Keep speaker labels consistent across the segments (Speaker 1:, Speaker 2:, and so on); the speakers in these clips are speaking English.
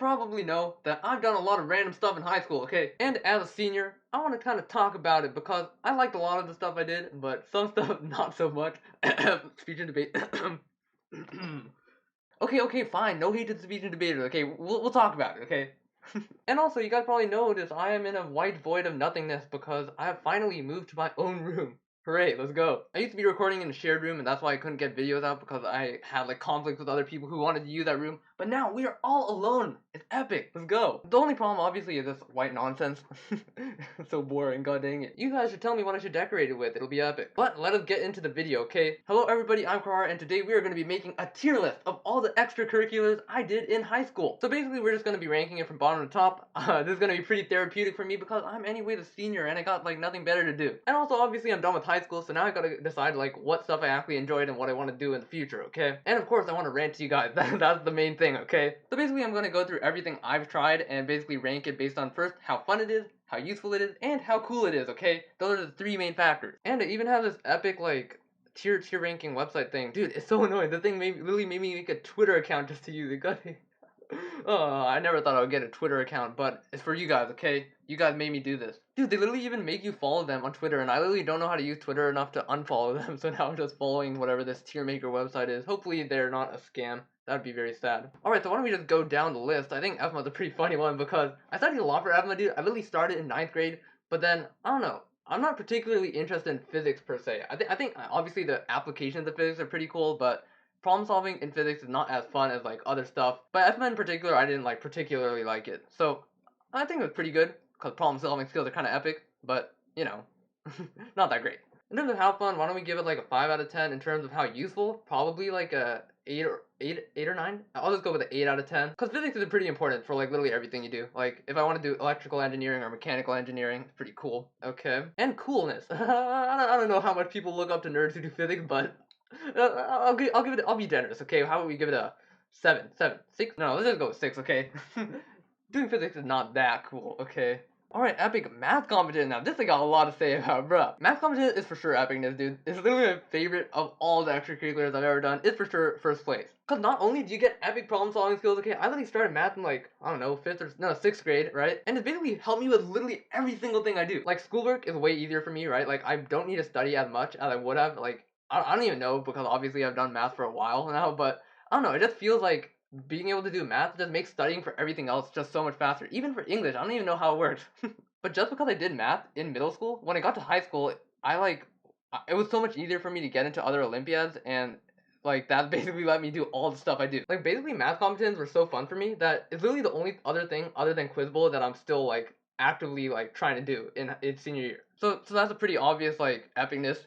Speaker 1: probably know that I've done a lot of random stuff in high school, okay? And as a senior, I want to kind of talk about it because I liked a lot of the stuff I did, but some stuff not so much. Speech and debate. Okay, fine. No hate to the speech and debaters, okay? We'll talk about it, okay? And also, you guys probably noticed I am in a white void of nothingness because I have finally moved to my own room. Hooray, let's go. I used to be recording in a shared room and that's why I couldn't get videos out because I had like conflicts with other people who wanted to use that room. But now we are all alone. It's epic. Let's go. The only problem obviously is this white nonsense. So boring, god dang it. You guys should tell me what I should decorate it with. It'll be epic. But let us get into the video, okay? Hello everybody, I'm Karar and today we are going to be making a tier list of all the extracurriculars I did in high school. So basically we're just going to be ranking it from bottom to top. This is going to be pretty therapeutic for me because I'm anyway the senior and I got like nothing better to do. And also obviously I'm done with high school, so now I gotta decide like what stuff I actually enjoyed and what I want to do in the future, okay? And of course I want to rant to you guys. That's the main thing, okay? So basically I'm going to go through everything I've tried and basically rank it based on first how fun it is, how useful it is, and how cool it is, okay? Those are the three main factors. And I even have this epic like tier ranking website thing. Dude, it's so annoying. The thing literally made me make a Twitter account just to use it. Oh, I never thought I would get a Twitter account, but it's for you guys, okay? You guys made me do this. Dude, they literally even make you follow them on Twitter, and I literally don't know how to use Twitter enough to unfollow them, so now I'm just following whatever this tier maker website is. Hopefully they're not a scam. That would be very sad. Alright, so why don't we just go down the list? I think FMA's a pretty funny one because I studied a lot for FMA, dude. I literally started in 9th grade, but then, I don't know. I'm not particularly interested in physics per se. I think obviously the applications of physics are pretty cool, but problem solving in physics is not as fun as like other stuff. But FMA in particular, I didn't like particularly like it. So I think it was pretty good because problem solving skills are kind of epic, but you know, not that great. In terms of how fun, why don't we give it like a 5 out of 10? In terms of how useful, probably like a 8 or 9. I'll just go with an 8 out of 10 because physics is pretty important for like literally everything you do. Like if I want to do electrical engineering or mechanical engineering, it's pretty cool. Okay, and coolness. I don't know how much people look up to nerds who do physics, but I'll give it. I'll be generous. Okay, how about we give it a 7, 6? No, let's just go with 6. Okay, doing physics is not that cool. Okay. Alright, epic math competition. Now, this I got a lot to say about, bruh. Math competition is for sure epicness, dude. It's literally my favorite of all the extracurriculars I've ever done. It's for sure first place. Because not only do you get epic problem solving skills, okay, I literally started math in like, I don't know, 6th grade, right? And it's basically helped me with literally every single thing I do. Like, schoolwork is way easier for me, right? Like, I don't need to study as much as I would have. Like, I don't even know because obviously I've done math for a while now, but I don't know, it just feels like being able to do math just makes studying for everything else just so much faster. Even for English, I don't even know how it works. But just because I did math in middle school, when I got to high school, it was so much easier for me to get into other Olympiads, and like that basically let me do all the stuff I do. Like basically math competitions were so fun for me that it's literally the only other thing other than Quiz Bowl that I'm still like actively like trying to do in senior year. So that's a pretty obvious like epicness.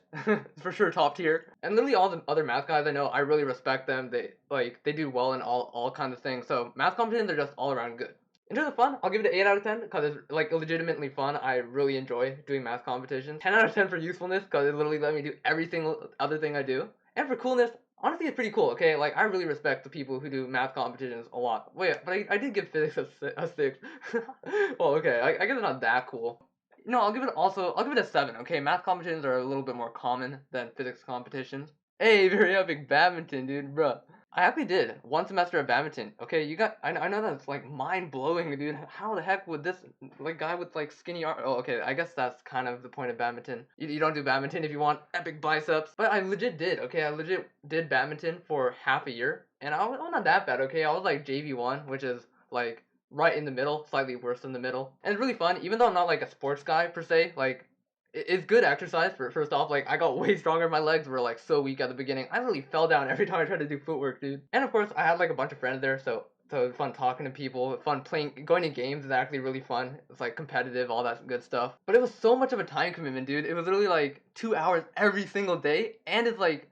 Speaker 1: For sure top tier. And literally all the other math guys I know, I really respect them. They do well in all kinds of things. So math competitions are just all around good. In terms of fun, I'll give it an 8 out of 10 because it's like legitimately fun. I really enjoy doing math competitions. 10 out of 10 for usefulness because it literally let me do every single other thing I do. And for coolness, honestly, it's pretty cool, okay? Like, I really respect the people who do math competitions a lot. Wait, but I did give physics a 6. Well, okay, I guess it's not that cool. No, I'll give it a 7, okay? Math competitions are a little bit more common than physics competitions. Hey, very epic badminton, dude, bruh. I actually did 1 semester of badminton. Okay, I know that's like mind blowing, dude. How the heck would this like guy with like skinny arm? Oh, okay. I guess that's kind of the point of badminton. You don't do badminton if you want epic biceps. But I legit did. Okay, I legit did badminton for half a year, and I was not that bad. Okay, I was like JV1, which is like right in the middle, slightly worse than the middle, and it's really fun. Even though I'm not like a sports guy per se, like it's good exercise for first off. Like I got way stronger. My legs were like so weak at the beginning. I really fell down every time I tried to do footwork, dude. And of course, I had like a bunch of friends there, so it was fun talking to people, fun playing, going to games is actually really fun. It's like competitive, all that good stuff. But it was so much of a time commitment, dude. It was literally like 2 hours every single day, and it's like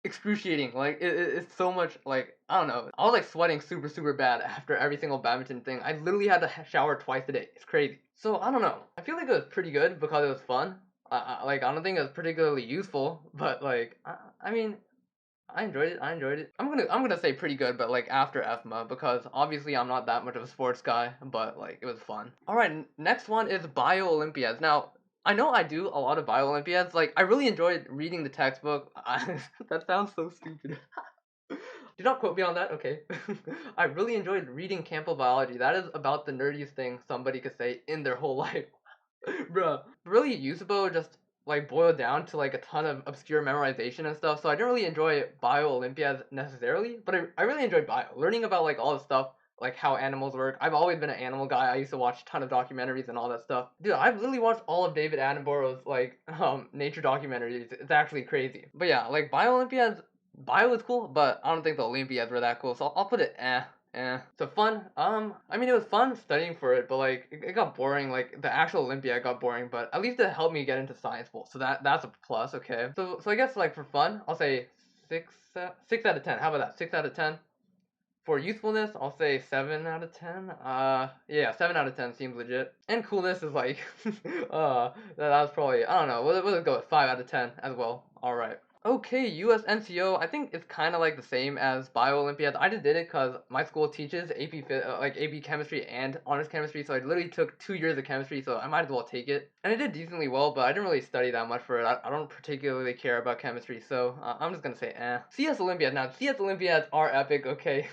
Speaker 1: excruciating. Like it's so much like I don't know. I was like sweating super bad after every single badminton thing. I literally had to shower twice a day. It's crazy. So I don't know. I feel like it was pretty good because it was fun. I don't think it was particularly useful, but like I mean I enjoyed it. I'm gonna say pretty good, but like after FMA because obviously I'm not that much of a sports guy, but like it was fun. All right, next one is Bio Olympiads. Now I know I do a lot of Bio Olympiads. Like I really enjoyed reading the textbook. That sounds so stupid. Do not quote me on that, okay? I really enjoyed reading Campbell Biology. That is about the nerdiest thing somebody could say in their whole life. Bruh. Really, USABO just like boiled down to like a ton of obscure memorization and stuff, so I didn't really enjoy bio Olympiads necessarily, but I really enjoyed bio. Learning about like all the stuff, like how animals work. I've always been an animal guy. I used to watch a ton of documentaries and all that stuff. Dude, I've literally watched all of David Attenborough's like nature documentaries. It's actually crazy. But yeah, like bio Olympiads, bio is cool, but I don't think the Olympiads were that cool, so I'll put it So fun. I mean, it was fun studying for it, but like it got boring. Like the actual Olympiad got boring, but at least it helped me get into science bowl, so that's a plus. Okay. So I guess like for fun, I'll say 6 out of 10. How about that? 6 out of 10. For usefulness, I'll say 7 out of 10. Yeah, 7 out of 10 seems legit. And coolness is like, that was probably, I don't know. We'll go with 5 out of 10 as well. All right. Okay, USNCO, I think it's kind of like the same as Bio Olympiads. I just did it because my school teaches like AP Chemistry and Honors Chemistry, so I literally took 2 years of chemistry, so I might as well take it. And I did decently well, but I didn't really study that much for it. I don't particularly care about chemistry, so I'm just gonna say eh. CS Olympiad, now CS Olympiads are epic, okay?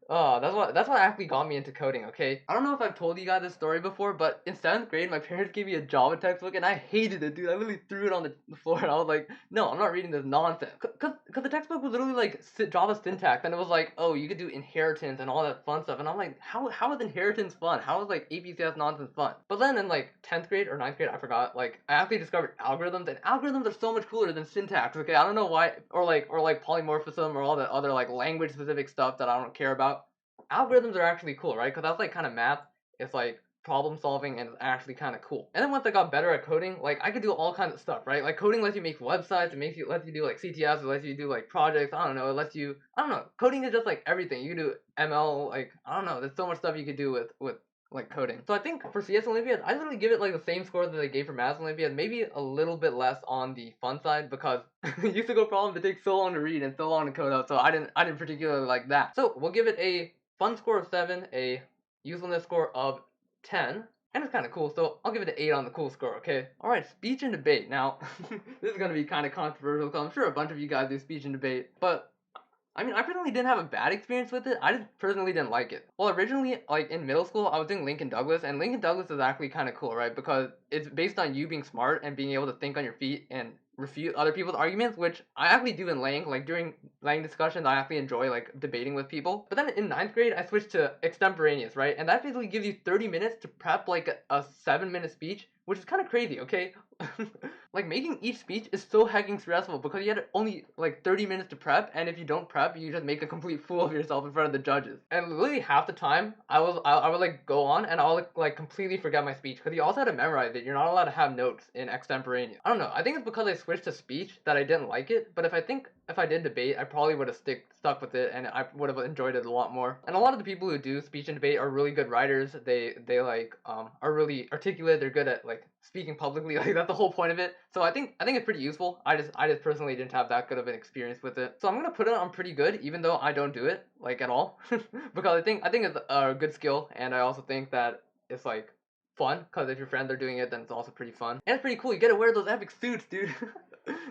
Speaker 1: That's what actually got me into coding, okay? I don't know if I've told you guys this story before, but in 7th grade, my parents gave me a Java textbook, and I hated it, dude. I literally threw it on the floor, and I was like, no, I'm not reading this nonsense. Cause the textbook was literally like Java syntax, and it was like, oh, you could do inheritance and all that fun stuff, and I'm like, how is inheritance fun? How is like APCS nonsense fun? But then in like 10th grade or 9th grade, I forgot, like I actually discovered algorithms, and algorithms are so much cooler than syntax. Okay, I don't know why, or like polymorphism or all that other like language specific stuff that I don't care about. Algorithms are actually cool, right? Because that's like kind of math. It's like problem solving and it's actually kind of cool. And then once I got better at coding, like I could do all kinds of stuff, right? Like coding lets you make websites, lets you do like CTFs, it lets you do like projects. I don't know, it lets you, I don't know. Coding is just like everything. You can do ML, like I don't know. There's so much stuff you could do with like coding. So I think for CS Olympiad, I literally give it like the same score that they gave for Maths Olympiad, maybe a little bit less on the fun side because it used to go problems that take so long to read and so long to code out. So I didn't particularly like that. So we'll give it a fun score of 7, a usefulness score of 10, and it's kind of cool, so I'll give it an 8 on the cool score, okay? Alright, speech and debate. Now, this is going to be kind of controversial, because I'm sure a bunch of you guys do speech and debate, but I mean, I personally didn't have a bad experience with it. I just personally didn't like it. Well, originally, like in middle school, I was doing Lincoln Douglas, and Lincoln Douglas is actually kind of cool, right? Because it's based on you being smart and being able to think on your feet and refute other people's arguments, which I actually do in Lang. Like during Lang discussions, I actually enjoy like debating with people. But then in 9th grade, I switched to extemporaneous, right? And that basically gives you 30 minutes to prep like a 7-minute speech, which is kind of crazy, okay? Like making each speech is so hecking stressful because you had only like 30 minutes to prep, and if you don't prep, you just make a complete fool of yourself in front of the judges. And literally half the time, I would like go on and I'll like completely forget my speech because you also had to memorize it. You're not allowed to have notes in extemporaneous. I don't know. I think it's because I switched to speech that I didn't like it. But if I did debate, I probably would have stuck with it and I would have enjoyed it a lot more. And a lot of the people who do speech and debate are really good writers. They like are really articulate. They're good at like speaking publicly. Like that's the whole point of it. So I think it's pretty useful. I just personally didn't have that good of an experience with it. So I'm gonna put it on pretty good, even though I don't do it like at all, because I think it's a good skill, and I also think that it's like fun. Because if your friends are doing it, then it's also pretty fun, and it's pretty cool. You get to wear those epic suits, dude.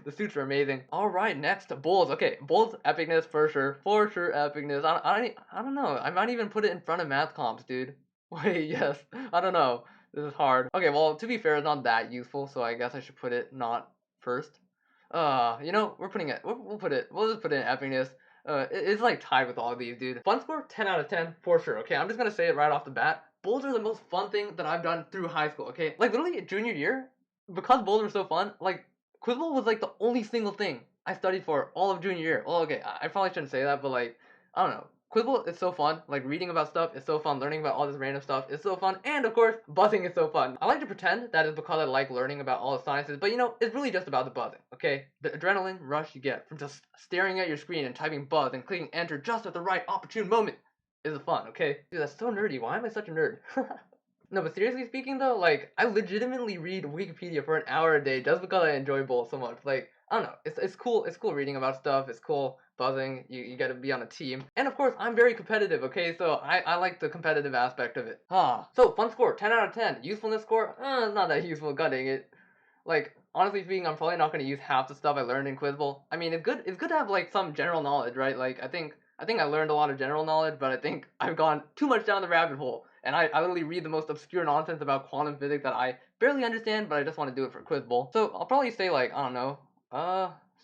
Speaker 1: The suits are amazing. All right, next bowls. Okay, bowls epicness for sure epicness. I don't know. I might even put it in front of math comps, dude. Wait, yes. I don't know. This is hard. Okay, well, to be fair, it's not that useful, so I guess I should put it not first. You know, we'll just put it in epicness. It's like tied with all of these, dude. Fun score, 10 out of 10, for sure, okay? I'm just gonna say it right off the bat. Bowls are the most fun thing that I've done through high school, okay? Like, literally, junior year, because bowls were so fun, like, quiz bowl was, like, the only single thing I studied for all of junior year. Well, okay, I probably shouldn't say that, but, like, I don't know. Quizble is so fun. Like reading about stuff is so fun. Learning about all this random stuff is so fun. And of course, buzzing is so fun. I like to pretend that is because I like learning about all the sciences, but you know, it's really just about the buzzing, okay? The adrenaline rush you get from just staring at your screen and typing buzz and clicking enter just at the right opportune moment is the fun, okay? Dude, that's so nerdy. Why am I such a nerd? No, but seriously speaking though, like I legitimately read Wikipedia for an hour a day just because I enjoy bowl so much. Like I don't know, it's cool. It's cool reading about stuff. It's cool buzzing. You got to be on a team, and of course I'm very competitive. Okay, so I like the competitive aspect of it. So fun score 10 out of 10. Usefulness score, not that useful. God dang it. Like honestly speaking, I'm probably not going to use half the stuff I learned in Quizbowl. I mean, it's good to have like some general knowledge, right? Like I think I learned a lot of general knowledge, but I think I've gone too much down the rabbit hole. And I literally read the most obscure nonsense about quantum physics that I barely understand, but I just want to do it for Quizbowl. So I'll probably say like, I don't know,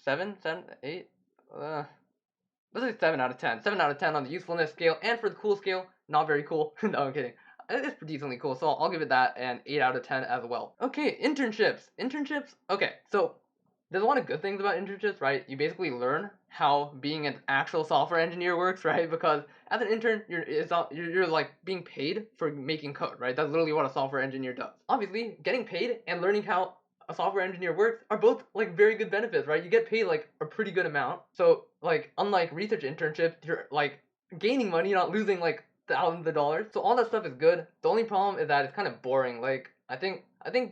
Speaker 1: 7, 8, let's say 7 out of 10. 7 out of 10 on the usefulness scale, and for the cool scale, not very cool. No, I'm kidding. It's decently cool, so I'll give it that an 8 out of 10 as well. Okay, internships. Internships, okay, so there's a lot of good things about internships, right? You basically learn how being an actual software engineer works, right? Because as an intern, you're like being paid for making code, right? That's literally what a software engineer does. Obviously, getting paid and learning how a software engineer works are both like very good benefits, right? You get paid like a pretty good amount. So like unlike research internships, you're like gaining money, not losing like thousands of dollars. So all that stuff is good. The only problem is that it's kind of boring. Like I think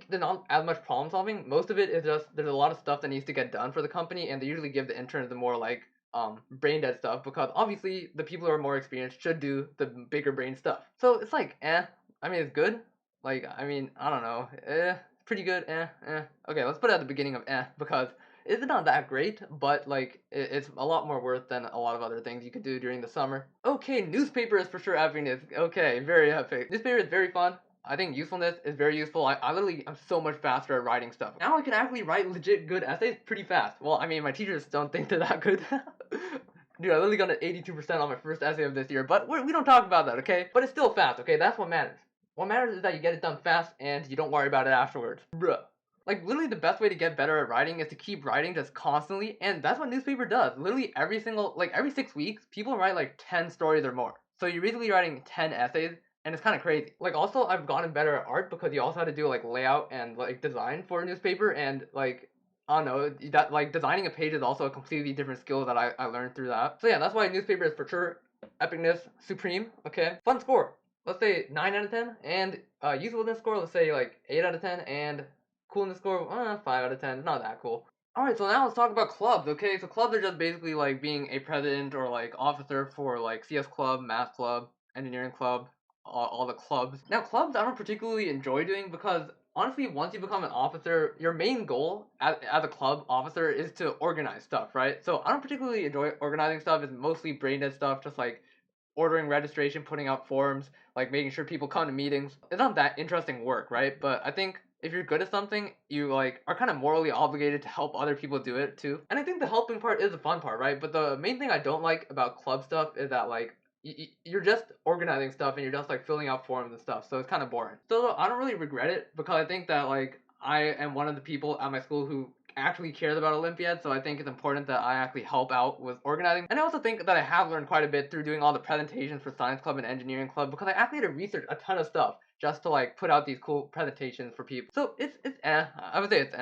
Speaker 1: there's not as much problem solving. Most of it is just there's a lot of stuff that needs to get done for the company, and they usually give the interns the more like brain dead stuff because obviously the people who are more experienced should do the bigger brain stuff. So it's like I mean it's good. Like I mean I don't know. Pretty good. Okay, let's put it at the beginning of because it's not that great, but like it's a lot more worth than a lot of other things you could do during the summer. Okay, newspaper is for sure happiness. Okay, very epic. Newspaper is very fun. I think usefulness is very useful. I literally am so much faster at writing stuff. Now I can actually write legit good essays pretty fast. Well, I mean, my teachers don't think they're that good. Dude, I literally got an 82% on my first essay of this year, but we don't talk about that, okay? But it's still fast, okay? That's what matters. What matters is that you get it done fast and you don't worry about it afterwards. Bruh. Like, literally the best way to get better at writing is to keep writing just constantly, and that's what newspaper does. Literally every 6 weeks, people write like 10 stories or more. So you're basically writing 10 essays, and it's kind of crazy. Like, also, I've gotten better at art because you also had to do like layout and like design for a newspaper, and like I don't know, that like designing a page is also a completely different skill that I learned through that. So yeah, that's why newspaper is for sure epicness supreme. Okay, fun score. Let's say 9 out of 10, and usefulness score, let's say like 8 out of 10, and coolness score, 5 out of 10. Not that cool. Alright, so now let's talk about clubs, okay? So clubs are just basically like being a president or like officer for like CS club, math club, engineering club, all the clubs. Now clubs I don't particularly enjoy doing because honestly once you become an officer, your main goal as a club officer is to organize stuff, right? So I don't particularly enjoy organizing stuff. It's mostly brain dead stuff, just like ordering registration, putting out forms, like making sure people come to meetings. It's not that interesting work, right? But I think if you're good at something, you like are kind of morally obligated to help other people do it too. And I think the helping part is the fun part, right? But the main thing I don't like about club stuff is that like you're just organizing stuff and you're just like filling out forms and stuff, so it's kind of boring. So I don't really regret it because I think that like I am one of the people at my school who actually cares about Olympiad, so I think it's important that I actually help out with organizing. And I also think that I have learned quite a bit through doing all the presentations for science club and engineering club because I actually had to research a ton of stuff just to like put out these cool presentations for people. So it's I would say it's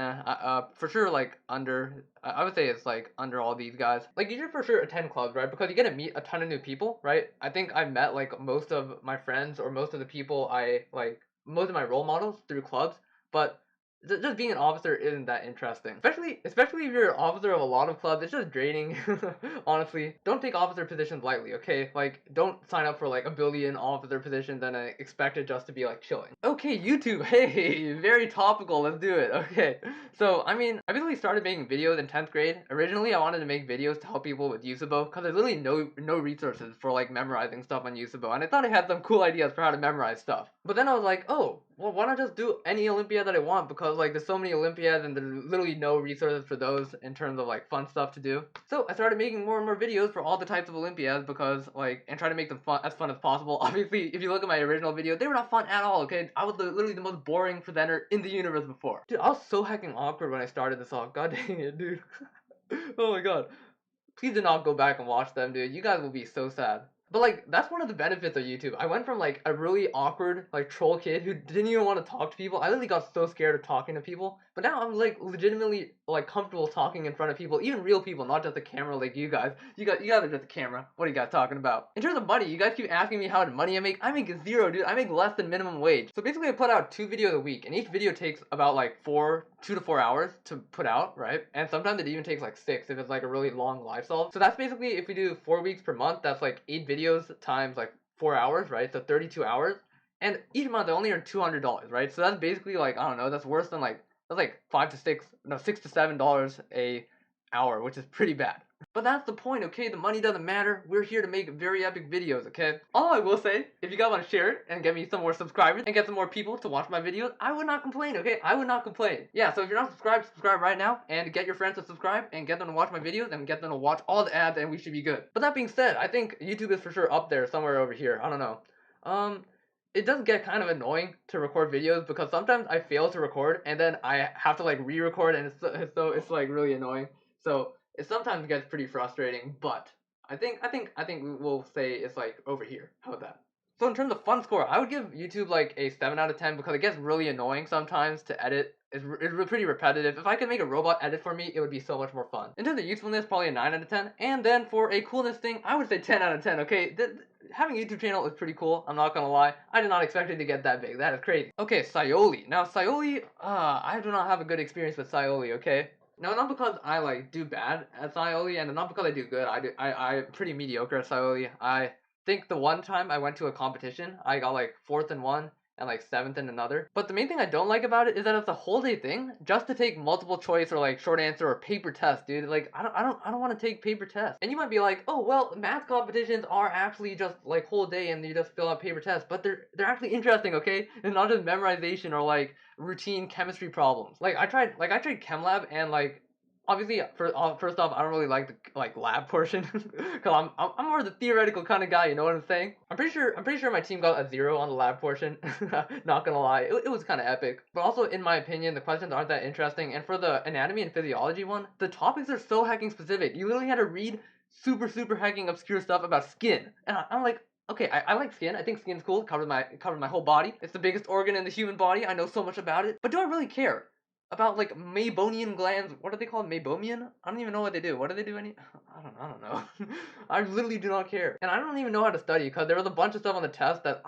Speaker 1: for sure like under I would say it's like under all these guys. Like you should for sure attend clubs, right? Because you get to meet a ton of new people, right? I think I met like most of my friends or most of the people I like most of my role models through clubs, but just being an officer isn't that interesting. Especially if you're an officer of a lot of clubs, it's just draining. Honestly, don't take officer positions lightly, okay? Like, don't sign up for like a billion officer positions and expect it just to be like chilling. Okay, YouTube. Hey, very topical. Let's do it. Okay. So, I mean, I basically started making videos in 10th grade. Originally, I wanted to make videos to help people with USABO because there's literally no resources for like memorizing stuff on USABO, and I thought I had some cool ideas for how to memorize stuff. But then I was like, oh, well, why not just do any Olympiad that I want? Because like there's so many Olympiads and there's literally no resources for those in terms of like fun stuff to do. So I started making more and more videos for all the types of Olympiads because like and try to make them fun as possible. Obviously, if you look at my original video, they were not fun at all. Okay, I was literally the most boring presenter in the universe before. Dude, I was so hecking awkward when I started this off. God dang it, dude. Oh my god. Please do not go back and watch them, dude. You guys will be so sad. But like that's one of the benefits of YouTube. I went from like a really awkward like troll kid who didn't even want to talk to people. I literally got so scared of talking to people. But now I'm like legitimately like comfortable talking in front of people, even real people, not just a camera like you guys. You guys are just a camera. What are you guys talking about? In terms of money, you guys keep asking me how much money I make. I make zero, dude. I make less than minimum wage. So basically I put out 2 videos a week, and each video takes about like 2 to 4 hours to put out, right? And sometimes it even takes like 6 if it's like a really long live solve. So that's basically if we do 4 weeks per month, that's like 8 videos times like 4 hours, right? So 32 hours. And each month I only earn $200, right? So that's basically like, I don't know, that's worse than like That's like $6 to $7 a hour, which is pretty bad. But that's the point, okay? The money doesn't matter. We're here to make very epic videos, okay? All I will say, if you guys want to share it and get me some more subscribers and get some more people to watch my videos, I would not complain, okay? I would not complain. Yeah, so if you're not subscribed, subscribe right now and get your friends to subscribe and get them to watch my videos and get them to watch all the ads and we should be good. But that being said, I think YouTube is for sure up there somewhere over here. I don't know. It does get kind of annoying to record videos because sometimes I fail to record and then I have to like re-record and it's like really annoying. So it sometimes gets pretty frustrating, but I think we'll say it's like over here. How about that? So in terms of fun score, I would give YouTube like a 7 out of 10 because it gets really annoying sometimes to edit. It's pretty repetitive. If I could make a robot edit for me, it would be so much more fun. In terms of usefulness, probably a 9 out of 10. And then for a coolness thing, I would say 10 out of 10, okay? Having a YouTube channel is pretty cool, I'm not gonna lie. I did not expect it to get that big. That is crazy. Okay, Scioli. Now, Scioli, I do not have a good experience with Scioli, okay? Now, not because I like do bad at Scioli, and not because I do good. I'm pretty mediocre at Scioli. I think the one time I went to a competition, I got like 4th in one and like 7th in another. But the main thing I don't like about it is that it's a whole day thing just to take multiple choice or like short answer or paper test, dude. Like I don't want to take paper tests. And you might be like, oh well, math competitions are actually just like whole day and you just fill out paper tests, but they're actually interesting, okay? It's not just memorization or like routine chemistry problems. Like I tried chem lab and like obviously first off I don't really like the like lab portion because I'm more the theoretical kind of guy, you know what I'm saying? I'm pretty sure my team got a 0 on the lab portion. Not gonna lie, it was kind of epic. But also in my opinion the questions aren't that interesting, and for the anatomy and physiology one the topics are so hacking specific. You literally had to read super hacking obscure stuff about skin, and I'm like, okay, I like skin. I think skin's cool. It covers my whole body. It's the biggest organ in the human body. I know so much about it. But do I really care about like Meibomian glands? What are they called? Meibomian? I don't even know what they do. What do they do? I don't know. I literally do not care. And I don't even know how to study because there was a bunch of stuff on the test that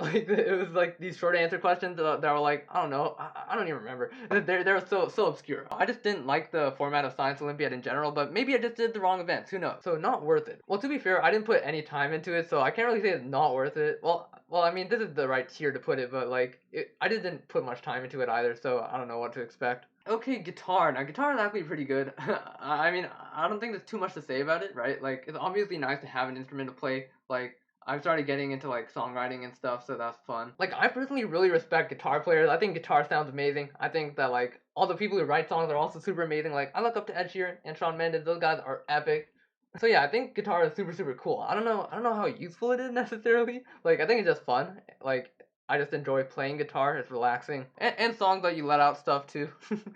Speaker 1: like it was like these short answer questions that were like, I don't know. I don't even remember. They're so obscure. I just didn't like the format of Science Olympiad in general, but maybe I just did the wrong events. Who knows? So not worth it. Well, to be fair, I didn't put any time into it, so I can't really say it's not worth it. Well, I mean, this is the right tier to put it, but like, I just didn't put much time into it either, so I don't know what to expect. Okay, guitar. Now, guitar is actually pretty good. I mean, I don't think there's too much to say about it, right? Like, it's obviously nice to have an instrument to play. Like, I've started getting into, like, songwriting and stuff, so that's fun. Like, I personally really respect guitar players. I think guitar sounds amazing. I think that, like, all the people who write songs are also super amazing. Like, I look up to Ed Sheeran and Shawn Mendes. Those guys are epic. So yeah, I think guitar is super cool. I don't know how useful it is necessarily. Like, I think it's just fun. Like, I just enjoy playing guitar. It's relaxing. And songs that you let out stuff too.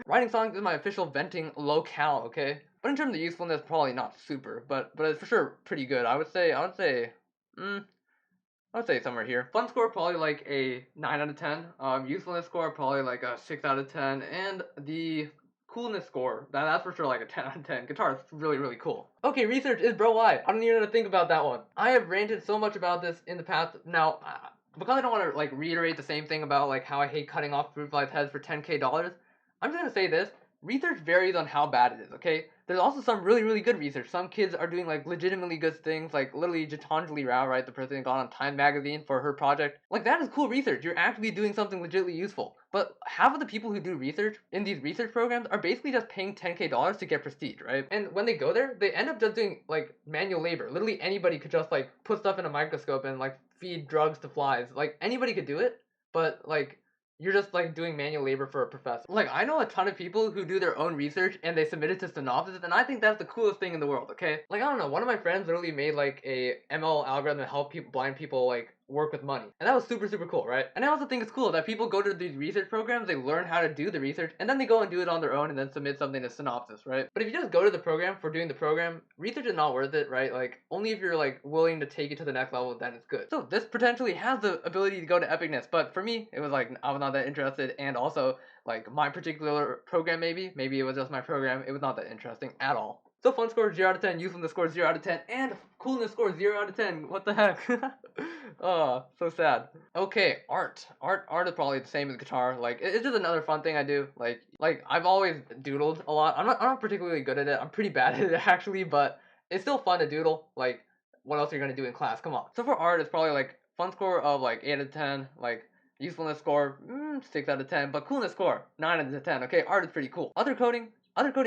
Speaker 1: Writing songs is my official venting locale, okay? But in terms of usefulness, probably not super, but it's for sure pretty good. I would say somewhere here. Fun score probably like a 9 out of 10. Usefulness score probably like a 6 out of 10, and the coolness score, that's for sure like a 10 out of 10. Guitar is really cool. Okay, research is bro why. I don't even know to think about that one. I have ranted so much about this in the past. Now, because I don't want to like reiterate the same thing about like how I hate cutting off fruit flies heads for $10K, I'm just gonna say this. Research varies on how bad it is, okay? There's also some really good research. Some kids are doing like legitimately good things, like literally Gitanjali Rao, right? The person who got on Time magazine for her project. Like, that is cool research. You're actually doing something legitimately useful. But half of the people who do research in these research programs are basically just paying $10K to get prestige, right? And when they go there, they end up just doing like manual labor. Literally anybody could just like put stuff in a microscope and like feed drugs to flies. Like, anybody could do it, but like you're just like doing manual labor for a professor. Like, I know a ton of people who do their own research and they submit it to synopsis, and I think that's the coolest thing in the world, okay? Like, I don't know, one of my friends literally made like a ML algorithm to help blind people like work with money. And that was super cool, right? And I also think it's cool that people go to these research programs, they learn how to do the research, and then they go and do it on their own and then submit something to synopsis, right? But if you just go to the program for doing the program, research is not worth it, right? Like, only if you're like willing to take it to the next level, then it's good. So this potentially has the ability to go to epicness, but for me, it was like, I was not that interested, and also, like, my particular program maybe it was just my program, it was not that interesting at all. So fun score 0 out of 10, usefulness score 0 out of 10, and coolness score 0 out of 10. What the heck? Oh, so sad. Okay, art is probably the same as guitar. Like, it's just another fun thing I do. Like I've always doodled a lot. I'm not particularly good at it. I'm pretty bad at it actually, but it's still fun to doodle. Like, what else are you gonna do in class? Come on. So for art, it's probably like fun score of like 8 out of 10. Like, Usefulness score, 6 out of 10, but coolness score, 9 out of 10, okay? Art is pretty cool. Other coding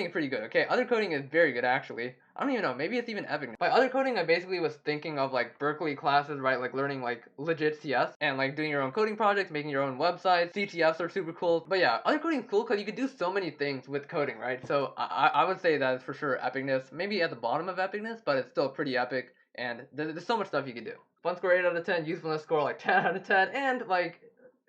Speaker 1: is pretty good, okay? Other coding is very good, actually. I don't even know, maybe it's even epic. By other coding, I basically was thinking of, like, Berkeley classes, right? Like, learning, like, legit CS, and, like, doing your own coding projects, making your own websites. CTFs are super cool. But yeah, other coding is cool because you can do so many things with coding, right? So I would say that is for sure epicness. Maybe at the bottom of epicness, but it's still pretty epic, and there's so much stuff you can do. Fun score 8 out of 10, usefulness score, like, 10 out of 10, and, like,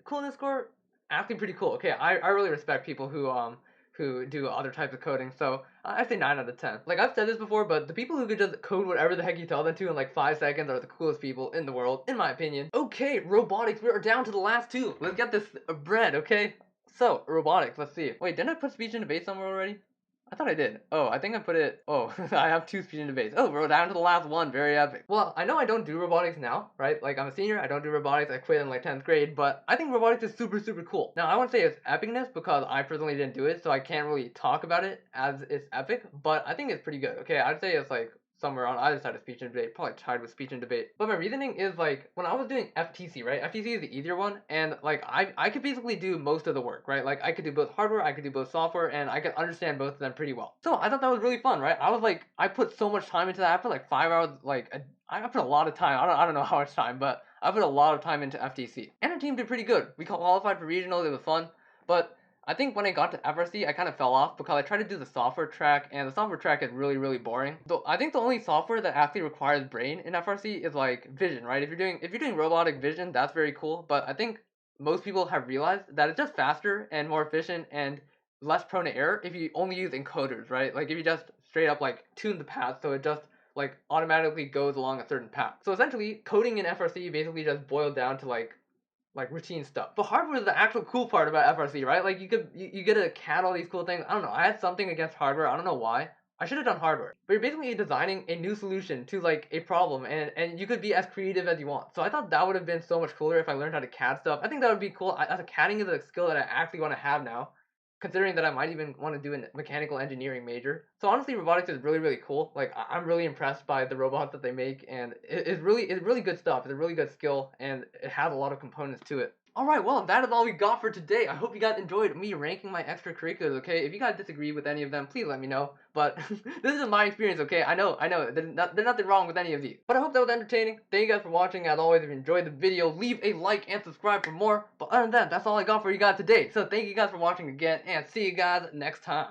Speaker 1: coolness score, actually pretty cool. Okay, I really respect people who do other types of coding. So I say 9 out of 10. Like I've said this before, but the people who could just code whatever the heck you tell them to in like 5 seconds are the coolest people in the world, in my opinion. Okay, robotics, we are down to the last two. Let's get this bread, okay? So, robotics, let's see. Wait, didn't I put speech and debate somewhere already? I thought I did. Oh, I think I put it. Oh, I have 2 speech and debates. Oh, we're down to the last one. Very epic. Well, I know I don't do robotics now, right? Like, I'm a senior. I don't do robotics. I quit in like 10th grade. But I think robotics is super, super cool. Now, I won't say it's epicness because I personally didn't do it, so I can't really talk about it as it's epic. But I think it's pretty good. Okay, I'd say it's like somewhere on either side of speech and debate, probably tied with speech and debate. But my reasoning is like when I was doing FTC, right? FTC is the easier one, and like I could basically do most of the work, right? Like I could do both hardware, I could do both software, and I could understand both of them pretty well. So I thought that was really fun, right? I was like, I put so much time into that. I put like 5 hours, I put a lot of time. I don't know how much time, but I put a lot of time into FTC, and our team did pretty good. We qualified for regionals. It was fun, but I think when I got to FRC, I kind of fell off because I tried to do the software track, and the software track is really, really boring. So I think the only software that actually requires brain in FRC is like vision, right? If you're doing robotic vision, that's very cool. But I think most people have realized that it's just faster and more efficient and less prone to error if you only use encoders, right? Like if you just straight up like tune the path so it just like automatically goes along a certain path. So essentially, coding in FRC basically just boiled down to like routine stuff. But hardware is the actual cool part about FRC, right? Like you get to CAD all these cool things. I don't know. I had something against hardware. I don't know why. I should have done hardware. But you're basically designing a new solution to like a problem, and you could be as creative as you want. So I thought that would have been so much cooler if I learned how to CAD stuff. I think that would be cool. CADing is a skill that I actually want to have now, considering that I might even want to do a mechanical engineering major. So honestly, robotics is really, really cool. Like I'm really impressed by the robots that they make, and it's really good stuff. It's a really good skill, and it has a lot of components to it. Alright, well, that is all we got for today. I hope you guys enjoyed me ranking my extracurriculars, okay? If you guys disagree with any of them, please let me know. But this is my experience, okay? I know, there's nothing wrong with any of these. But I hope that was entertaining. Thank you guys for watching. As always, if you enjoyed the video, leave a like and subscribe for more. But other than that, that's all I got for you guys today. So thank you guys for watching again, and see you guys next time.